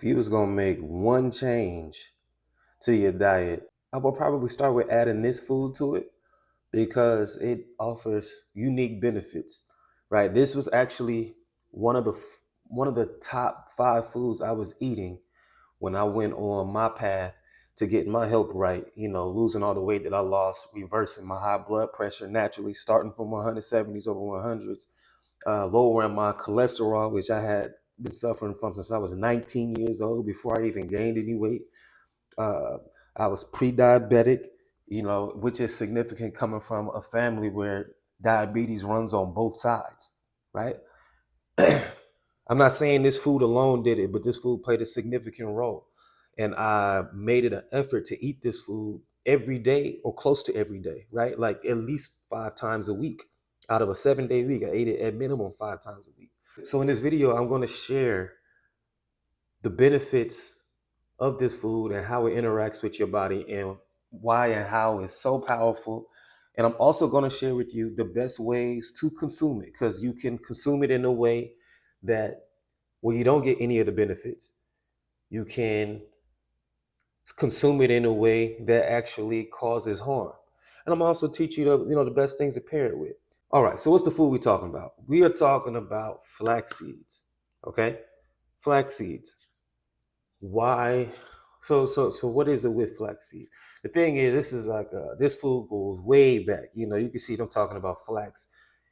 If you was gonna make one change to your diet, I would probably start with adding this food to it because it offers unique benefits. Right? This was actually one of the one of the top 5 foods I was eating when I went on my path to getting my health right. Losing all the weight that I lost, reversing my high blood pressure naturally, starting from 170s over 100s, lowering my cholesterol, which I had been suffering from since I was 19 years old before I even gained any weight. Uh, I was pre-diabetic, which is significant coming from a family where diabetes runs on both sides, right? I'm not saying this food alone did it, but this food played a significant role. And I made it an effort to eat this food every day or close to every day, right? Like at least 5 times a week. Out of a 7-day week, I ate it at minimum 5 times a week. So in this video, I'm going to share the benefits of this food and how it interacts with your body and why and how it's so powerful. And I'm also going to share with you the best ways to consume it because you can consume it in a way that, well, you don't get any of the benefits. You can consume it in a way that actually causes harm. And I'm also teach you the best things to pair it with. All right, so what's the food we're talking about? We are talking about flax seeds. Okay? Flax seeds. Why? So what is it with flax seeds? The thing is, this is like this food goes way back. You can see them talking about flax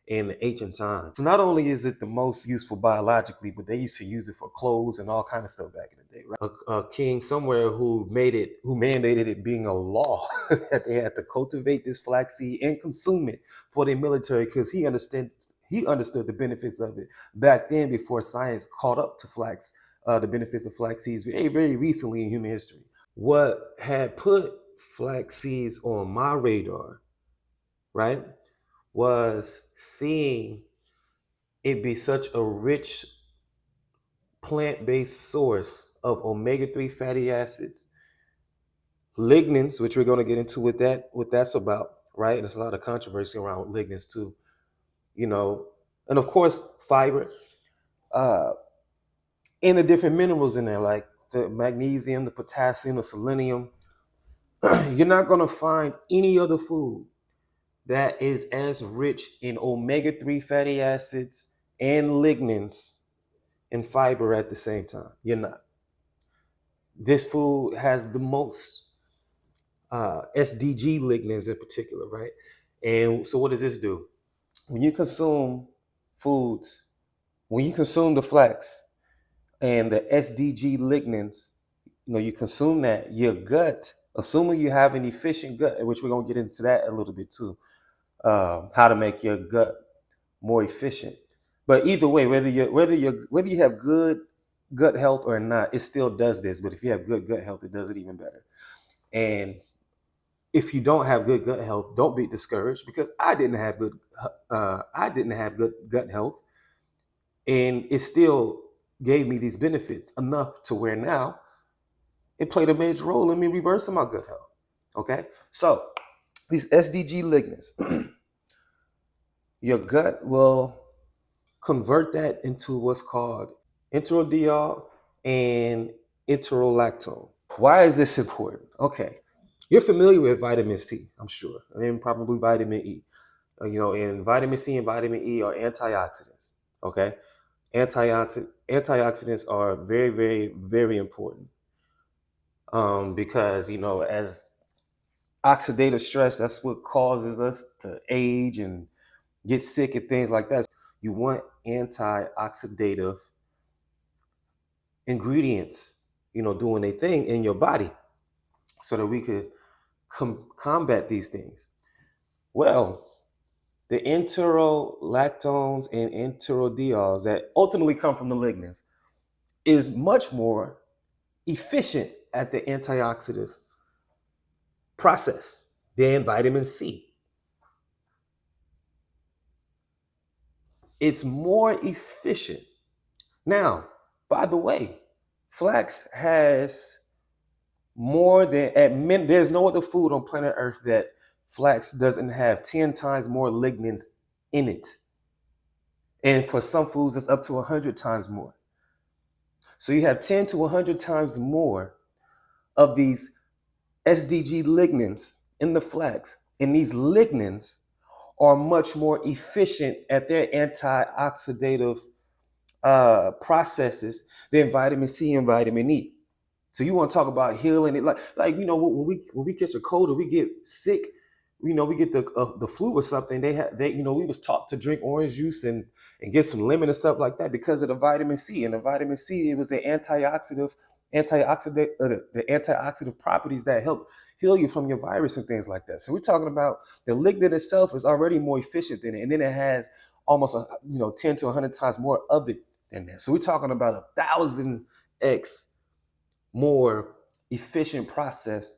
in the ancient times. So not only is it the most useful biologically, but they used to use it for clothes and all kind of stuff back in the day. Right? A king somewhere who mandated it being a law that they had to cultivate this flaxseed and consume it for their military because he understood the benefits of it back then before science caught up to the benefits of flax seeds very, very recently in human history. What had put flax seeds on my radar, right, was seeing it be such a rich plant-based source of omega-3 fatty acids, lignans, which we're going to get into what that's about, right? And there's a lot of controversy around lignans too, and of course fiber, uh, and the different minerals in there, like the magnesium, the potassium, the selenium. You're not going to find any other food that is as rich in omega-3 fatty acids and lignans and fiber at the same time. You're not. This food has the most SDG lignans in particular, right? And so what does this do? When you consume foods, when you consume the flax and the SDG lignans, you consume that, your gut, assuming you have an efficient gut, which we're going to get into that a little bit too, how to make your gut more efficient. But either way, whether you have good gut health or not, it still does this. But if you have good gut health, it does it even better. And if you don't have good gut health, don't be discouraged because I didn't have good gut health, and it still gave me these benefits enough to where now it played a major role in me reversing my gut health. Okay, so these SDG lignans, your gut will convert that into what's called enterodiol and enterolactone. Why is this important? Okay, you're familiar with vitamin C, I'm sure, and probably vitamin E. And vitamin C and vitamin E are antioxidants. Okay, antioxidants are very, very, very important because as oxidative stress, that's what causes us to age and get sick and things like that. You want antioxidative ingredients, doing a thing in your body so that we could combat these things. Well, the enterolactones and enterodiols that ultimately come from the lignans is much more efficient at the antioxidant process than vitamin C. It's more efficient. Now, by the way, flax has more than there's no other food on planet Earth that flax doesn't have 10 times more lignans in it. And for some foods, it's up to 100 times more. So you have 10 to 100 times more of these SDG lignans in the flax. And these lignans are much more efficient at their antioxidative processes than vitamin C and vitamin E. So you want to talk about healing it, like when we catch a cold or we get sick, we get the flu or something. We was taught to drink orange juice and get some lemon and stuff like that because of the vitamin C. And the vitamin C, it was the the antioxidant properties that help heal you from your virus and things like that. So we're talking about the lignin itself is already more efficient than it, and then it has almost 10 to 100 times more of it in there. So we're talking about 1,000x more efficient process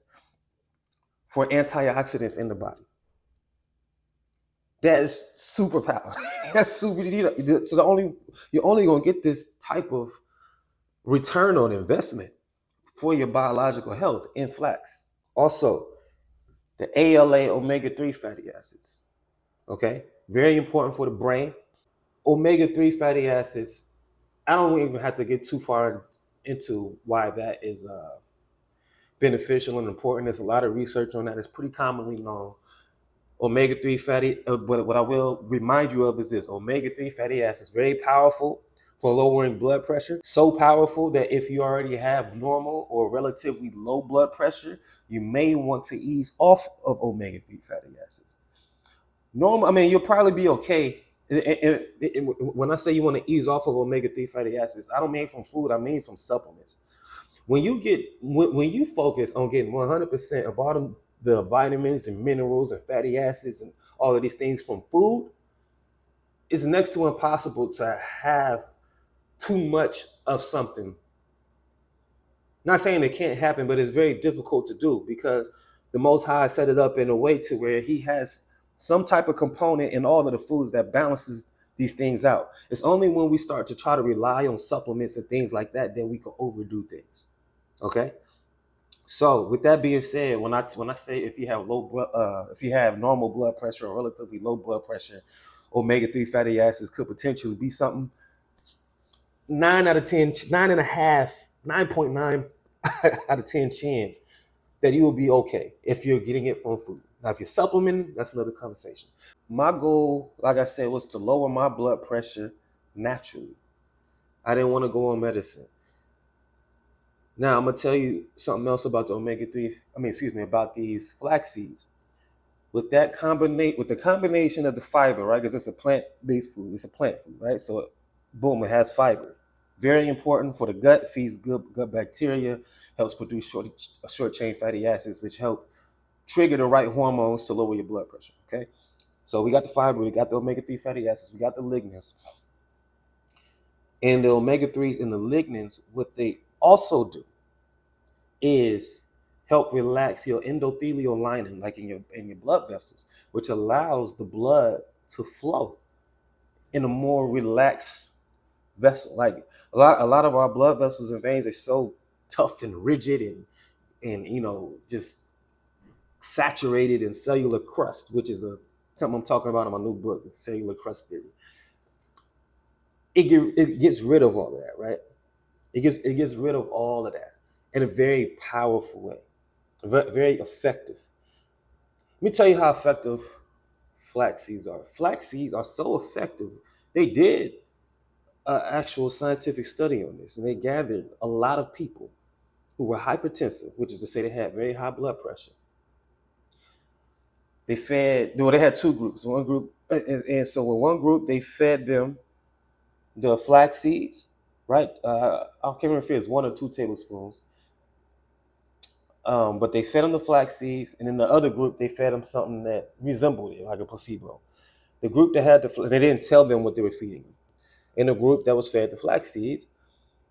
for antioxidants in the body. That is superpower. That's super. So you're only gonna get this type of return on investment for your biological health in flax. Also, the ALA omega-3 fatty acids. Okay, very important for the brain. Omega-3 fatty acids. I don't even have to get too far into why that is beneficial and important. There's a lot of research on that. It's pretty commonly known. Omega-3 fatty, but what I will remind you of is this: omega-3 fatty acids, very powerful for lowering blood pressure. So powerful that if you already have normal or relatively low blood pressure, you may want to ease off of omega-3 fatty acids. Normal, I mean, you'll probably be okay. When I say you want to ease off of omega-3 fatty acids, I don't mean from food, I mean from supplements. When you focus on getting 100% of all the vitamins and minerals and fatty acids and all of these things from food, it's next to impossible to have too much of something. Not saying it can't happen, but it's very difficult to do because the Most High set it up in a way to where He has some type of component in all of the foods that balances these things out. It's only when we start to try to rely on supplements and things like that we can overdo things. Okay. So with that being said, when I say if you have if you have normal blood pressure or relatively low blood pressure, omega-3 fatty acids could potentially be something. 9 out of 10, 9.5, 9.9 out of 10 chance that you will be okay if you're getting it from food. Now, if you're supplementing, that's another conversation. My goal, like I said, was to lower my blood pressure naturally. I didn't want to go on medicine. Now I'm gonna tell you something else about the omega-3. About these flax seeds. With the combination of the fiber, right? Because it's a plant-based food. It's a plant food, right? So, boom, it has fiber. Very important for the gut. Feeds good gut bacteria. Helps produce short chain fatty acids, which help trigger the right hormones to lower your blood pressure. Okay. So we got the fiber. We got the omega-3 fatty acids. We got the lignans. And the omega-3s and the lignans, what they also do is help relax your endothelial lining, like in your blood vessels, which allows the blood to flow in a more relaxed vessel. Like a lot of our blood vessels and veins are so tough and rigid and just saturated in cellular crust, which is something I'm talking about in my new book, Cellular Crust Theory. It gets rid of all of that, right? It gets rid of all of that in a very powerful way, very effective. Let me tell you how effective flax seeds are. Flax seeds are so effective. They did an actual scientific study on this, and they gathered a lot of people who were hypertensive, which is to say they had very high blood pressure. They had two groups. One group, and so in one group, they fed them the flax seeds, right? I can't remember if it's 1 or 2 tablespoons. But they fed them the flax seeds, and in the other group, they fed them something that resembled it, like a placebo. The group that had they didn't tell them what they were feeding them. In the group that was fed the flax seeds,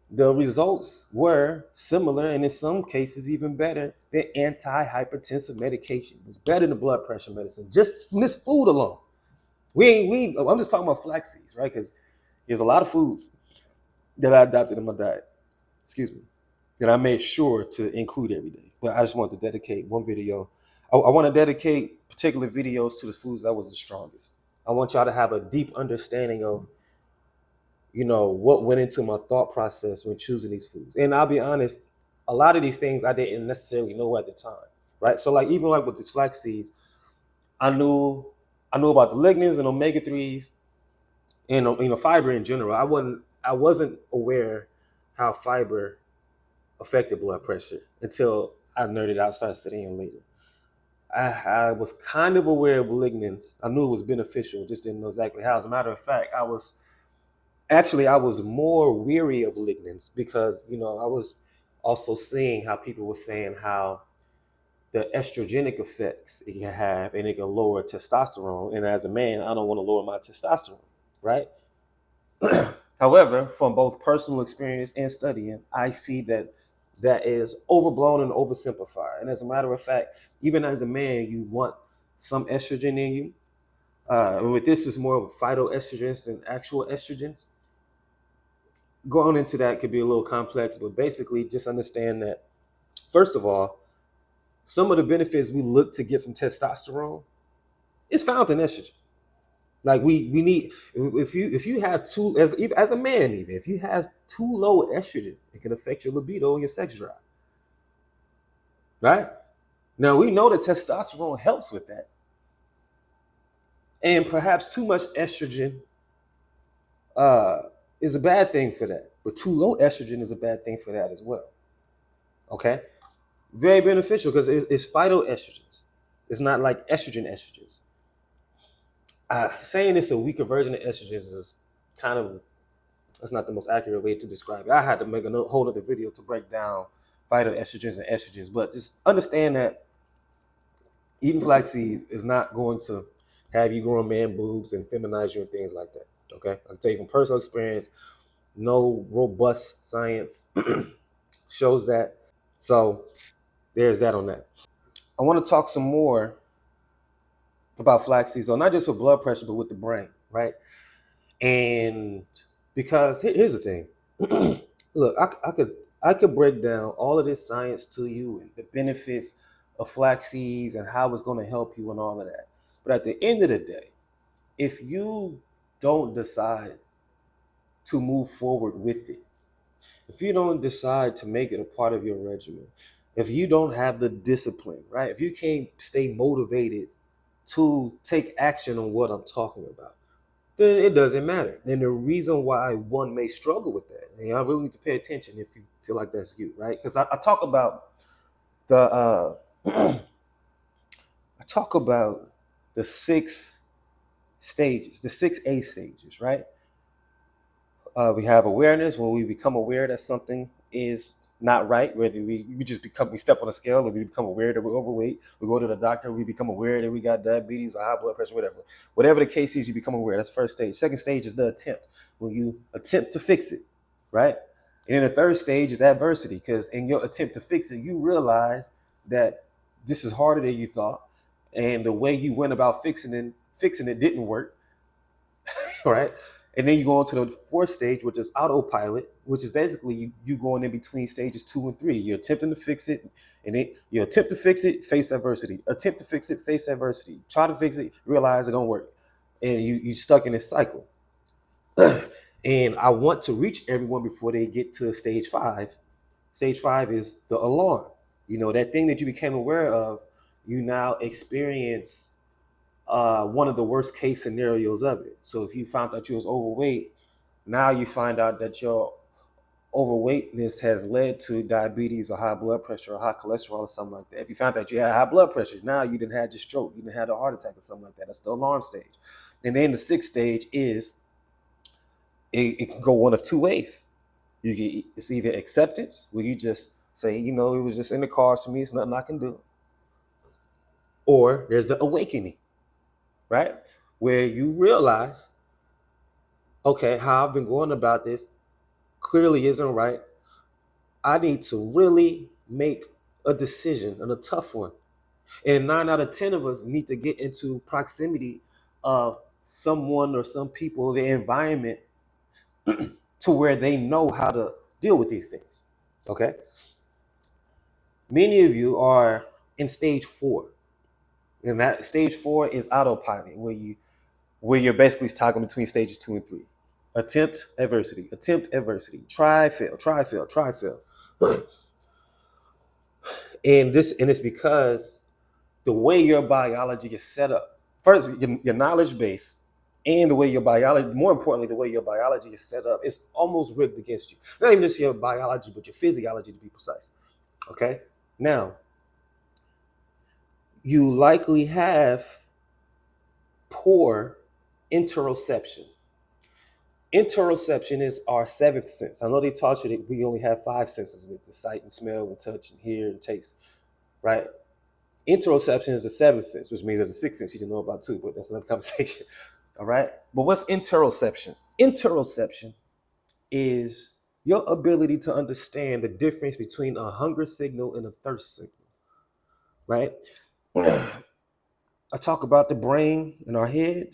the results were similar, and in some cases even better than antihypertensive medication. It was better than blood pressure medicine, just from this food alone. I'm just talking about flax seeds, right? Because there's a lot of foods that I adopted in my diet. Excuse me. That I made sure to include every day. But I just wanted to dedicate one video. I want to dedicate particular videos to the foods that was the strongest. I want y'all to have a deep understanding of what went into my thought process when choosing these foods. And I'll be honest, a lot of these things I didn't necessarily know at the time, right? So like even like with these flax seeds, I knew I knew about the lignans and omega threes and fiber in general. I wasn't aware how fiber affected blood pressure until I nerded out, started studying later. I was kind of aware of lignans. I knew it was beneficial, just didn't know exactly how. As a matter of fact, I was more weary of lignans because I was also seeing how people were saying how the estrogenic effects it can have and it can lower testosterone. And as a man, I don't want to lower my testosterone, right? However, from both personal experience and studying, I see that that is overblown and oversimplified. And as a matter of fact, even as a man, you want some estrogen in you. And with this, is more of phytoestrogens than actual estrogens. Going into that could be a little complex, but basically, just understand that first of all, some of the benefits we look to get from testosterone is found in estrogen. Like we need if you have too as a man, even if you have too low estrogen, it can affect your libido and your sex drive. Right? Now we know that testosterone helps with that. And perhaps too much estrogen uh, is a bad thing for that. But too low estrogen is a bad thing for that as well. Okay? Very beneficial because it's phytoestrogens. It's not like estrogens. Saying it's a weaker version of estrogens is kind of that's not the most accurate way to describe it. I had to make a whole other video to break down phytoestrogens and estrogens, but just understand that eating flax seeds is not going to have you growing man boobs and feminize you and things like that. Okay, I can tell you from personal experience, no robust science shows that. So there's that on that. I want to talk some more about flax seeds, though, not just with blood pressure, but with the brain, right? And because here's the thing, look, I could break down all of this science to you and the benefits of flax seeds and how it's going to help you and all of that. But at the end of the day, if you don't decide to move forward with it, if you don't decide to make it a part of your regimen, if you don't have the discipline, right? If you can't stay motivated to take action on what I'm talking about, then it doesn't matter. And the reason why one may struggle with that, and I really need to pay attention if you feel like that's you, right? Because I talk about the I talk about the six stages, the 6A stages, right? We have awareness when we become aware that something is not right, whether we step on a scale or we become aware that we're overweight, we go to the doctor, we become aware that we got diabetes or high blood pressure, whatever the case is, you become aware. That's the first stage. Second stage is the attempt, when you attempt to fix it, right? And then the third stage is adversity, because in your attempt to fix it, you realize that this is harder than you thought, and the way you went about fixing it didn't work. Right? And then you go on to the fourth stage, which is autopilot, which is basically you going in between stages 2 and 3. You're attempting to fix it, and then you attempt to fix it, face adversity. Attempt to fix it, face adversity. Try to fix it, realize it don't work, and you stuck in this cycle. And I want to reach everyone before they get to stage 5. Stage 5 is the alarm. That thing that you became aware of, you now experience one of the worst case scenarios of it. So if you found out you was overweight, now you find out that your overweightness has led to diabetes or high blood pressure or high cholesterol or something like that. If you found out you had high blood pressure, now you didn't have your stroke, you didn't have a heart attack or something like that. That's the alarm stage. And then the sixth stage is it can go one of two ways. It's either acceptance, where you just say, it was just in the cards for me, it's nothing I can do. Or there's the awakening, right? Where you realize, okay, how I've been going about this clearly isn't right. I need to really make a decision, and a tough one. And 9 out of 10 of us need to get into proximity of someone or some people, the environment, to where they know how to deal with these things. Okay? Many of you are in stage 4. And that stage 4 is autopilot, where you're basically toggling between stages 2 and 3. Attempt adversity. Attempt adversity. Try, fail, try, fail, try, fail. And it's because the way your biology is set up. First, your knowledge base and the way your biology, more importantly, the way your biology is set up, it's almost rigged against you. Not even just your biology, but your physiology, to be precise. Okay? Now, you likely have poor interoception. Interoception is our seventh sense. I know they taught you that we only have five senses with the sight and smell and touch and hear and taste, right? Interoception is the seventh sense, which means there's a sixth sense you didn't know about too, but that's another conversation. All right. But what's interoception? Interoception is your ability to understand the difference between a hunger signal and a thirst signal, right? I talk about the brain in our head,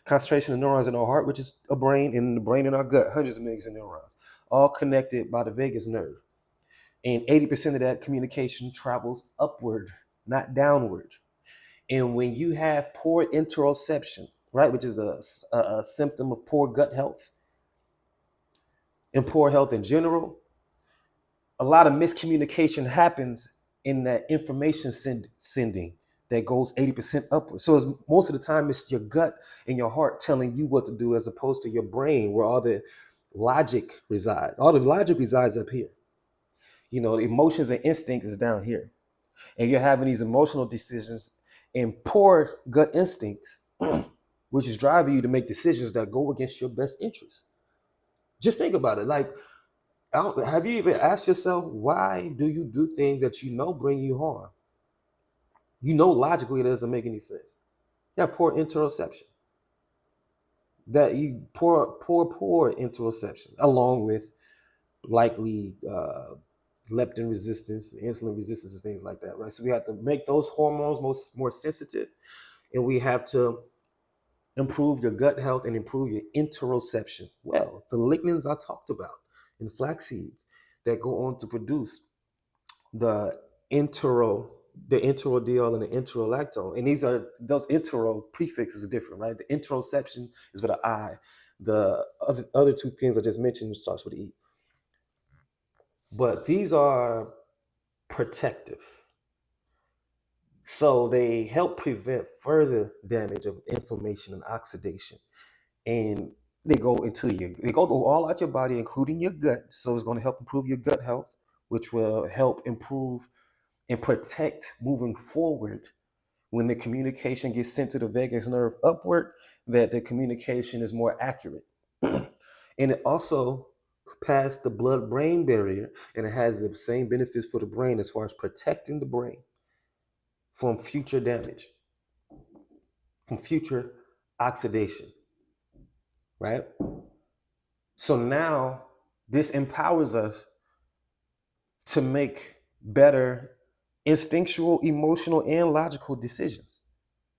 concentration of neurons in our heart, which is a brain, and the brain in our gut, hundreds of millions of neurons, all connected by the vagus nerve. And 80% of that communication travels upward, not downward. And when you have poor interoception, right, which is a symptom of poor gut health and poor health in general, a lot of miscommunication happens in that information sending that goes 80% upward. So it's, most of the time, it's your gut and your heart telling you what to do as opposed to your brain where all the logic resides. All the logic resides up here. You know, emotions and instincts is down here. And you're having these emotional decisions and poor gut instincts, which is driving you to make decisions that go against your best interest. Just think about it. Like, have you even asked yourself, why do you do things that you know bring you harm? You know logically it doesn't make any sense. You have poor interoception. That you poor interoception, along with likely leptin resistance, insulin resistance, and things like that, right? So we have to make those hormones more sensitive, and we have to improve your gut health and improve your interoception. Well, the lignans I talked about in flax seeds that go on to produce the intero, the enterodiol and the enterolactone. And those entero prefixes are different, right? The interoception is with an I. The other two things I just mentioned starts with an E. But these are protective. So they help prevent further damage of inflammation and oxidation. And they go all out your body, including your gut. So it's going to help improve your gut health, which will help improve and protect moving forward when the communication gets sent to the vagus nerve upward, that the communication is more accurate. And it also passed the blood-brain barrier, and it has the same benefits for the brain as far as protecting the brain from future damage, from future oxidation, right? So now this empowers us to make better instinctual, emotional, and logical decisions.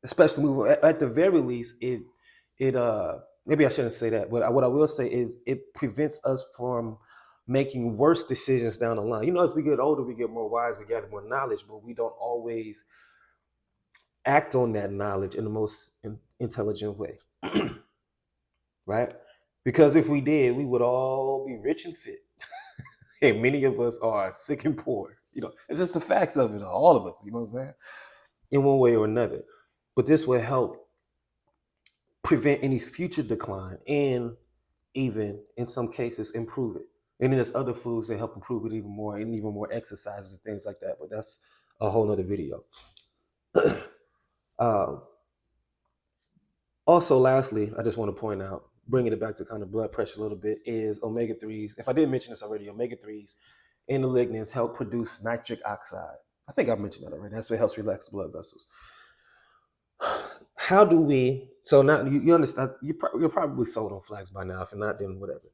Especially at the very least, it maybe I shouldn't say that, but what I will say is it prevents us from making worse decisions down the line. You know, as we get older, we get more wise, we gather more knowledge, but we don't always act on that knowledge in the most intelligent way, right? Because if we did, we would all be rich and fit. And many of us are sick and poor. You know, it's just the facts of it, all of us, you know what I'm saying? In one way or another. But this will help prevent any future decline and even in some cases improve it. And then there's other foods that help improve it even more, and even more exercises and things like that. But that's a whole nother video. um, Also, lastly, I just want to point out, bringing it back to kind of blood pressure a little bit, is omega-3s. If I didn't mention this already, omega-3s and the lignans help produce nitric oxide. I think I mentioned that already. That's what helps relax blood vessels. How do we? So now you understand. You're probably sold on flax by now. If not, then whatever.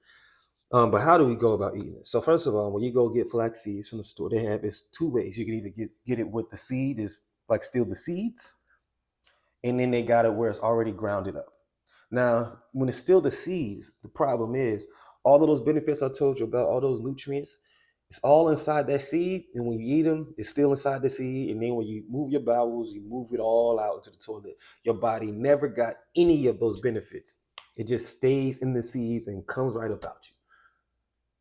But how do we go about eating it? So first of all, when you go get flax seeds from the store, they have it's two ways. You can either get it with the seed, is like still the seeds, and then they got it where it's already grounded up. Now, when it's still the seeds, the problem is all of those benefits I told you about, all those nutrients, it's all inside that seed. And when you eat them, it's still inside the seed. And then when you move your bowels, you move it all out into the toilet. Your body never got any of those benefits. It just stays in the seeds and comes right about you.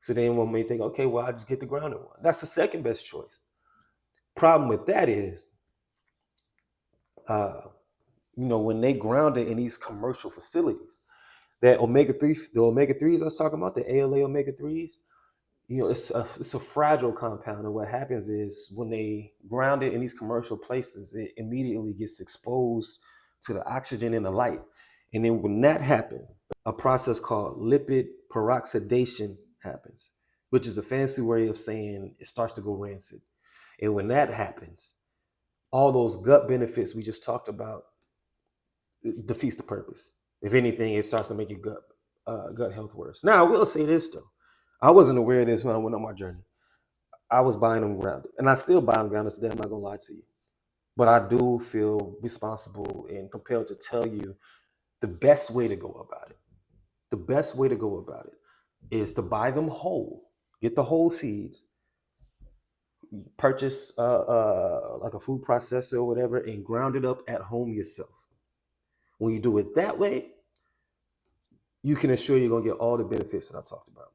So then one may think, okay, well, I just get the grounded one. That's the second best choice. Problem with that is, uh, when they ground it in these commercial facilities, that the omega threes I was talking about, the ALA omega threes, it's a fragile compound, and what happens is when they ground it in these commercial places, it immediately gets exposed to the oxygen and the light, and then when that happens, a process called lipid peroxidation happens, which is a fancy way of saying it starts to go rancid. And when that happens, all those gut benefits we just talked about, it defeats the purpose. If anything, it starts to make your gut health worse. Now, I will say this though, I wasn't aware of this when I went on my journey. I was buying them grounded, and I still buy them grounded today. I'm not gonna lie to you, but I do feel responsible and compelled to tell you the best way to go about it. The best way to go about it is to buy them whole. Get the whole seeds. Purchase like a food processor or whatever, and ground it up at home yourself. When you do it that way, you can assure you're gonna get all the benefits that I talked about.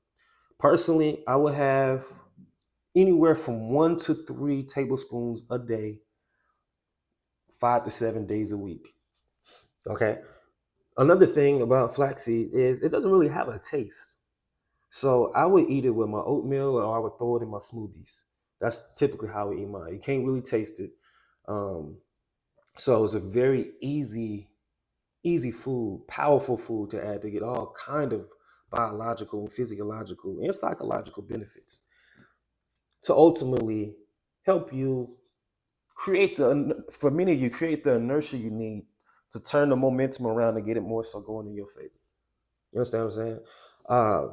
Personally, I would have anywhere from 1 to 3 tablespoons a day, 5 to 7 days a week. Okay. Another thing about flaxseed is it doesn't really have a taste. So I would eat it with my oatmeal, or I would throw it in my smoothies. That's typically how I eat mine. You can't really taste it. So it's a very easy food, powerful food to add to get all kind of biological, physiological, and psychological benefits to ultimately help you for many of you, create the inertia you need to turn the momentum around and get it more so going in your favor. You understand what I'm saying? Uh,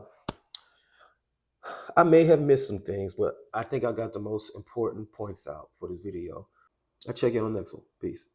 I may have missed some things, but I think I got the most important points out for this video. I'll check you on the next one. Peace.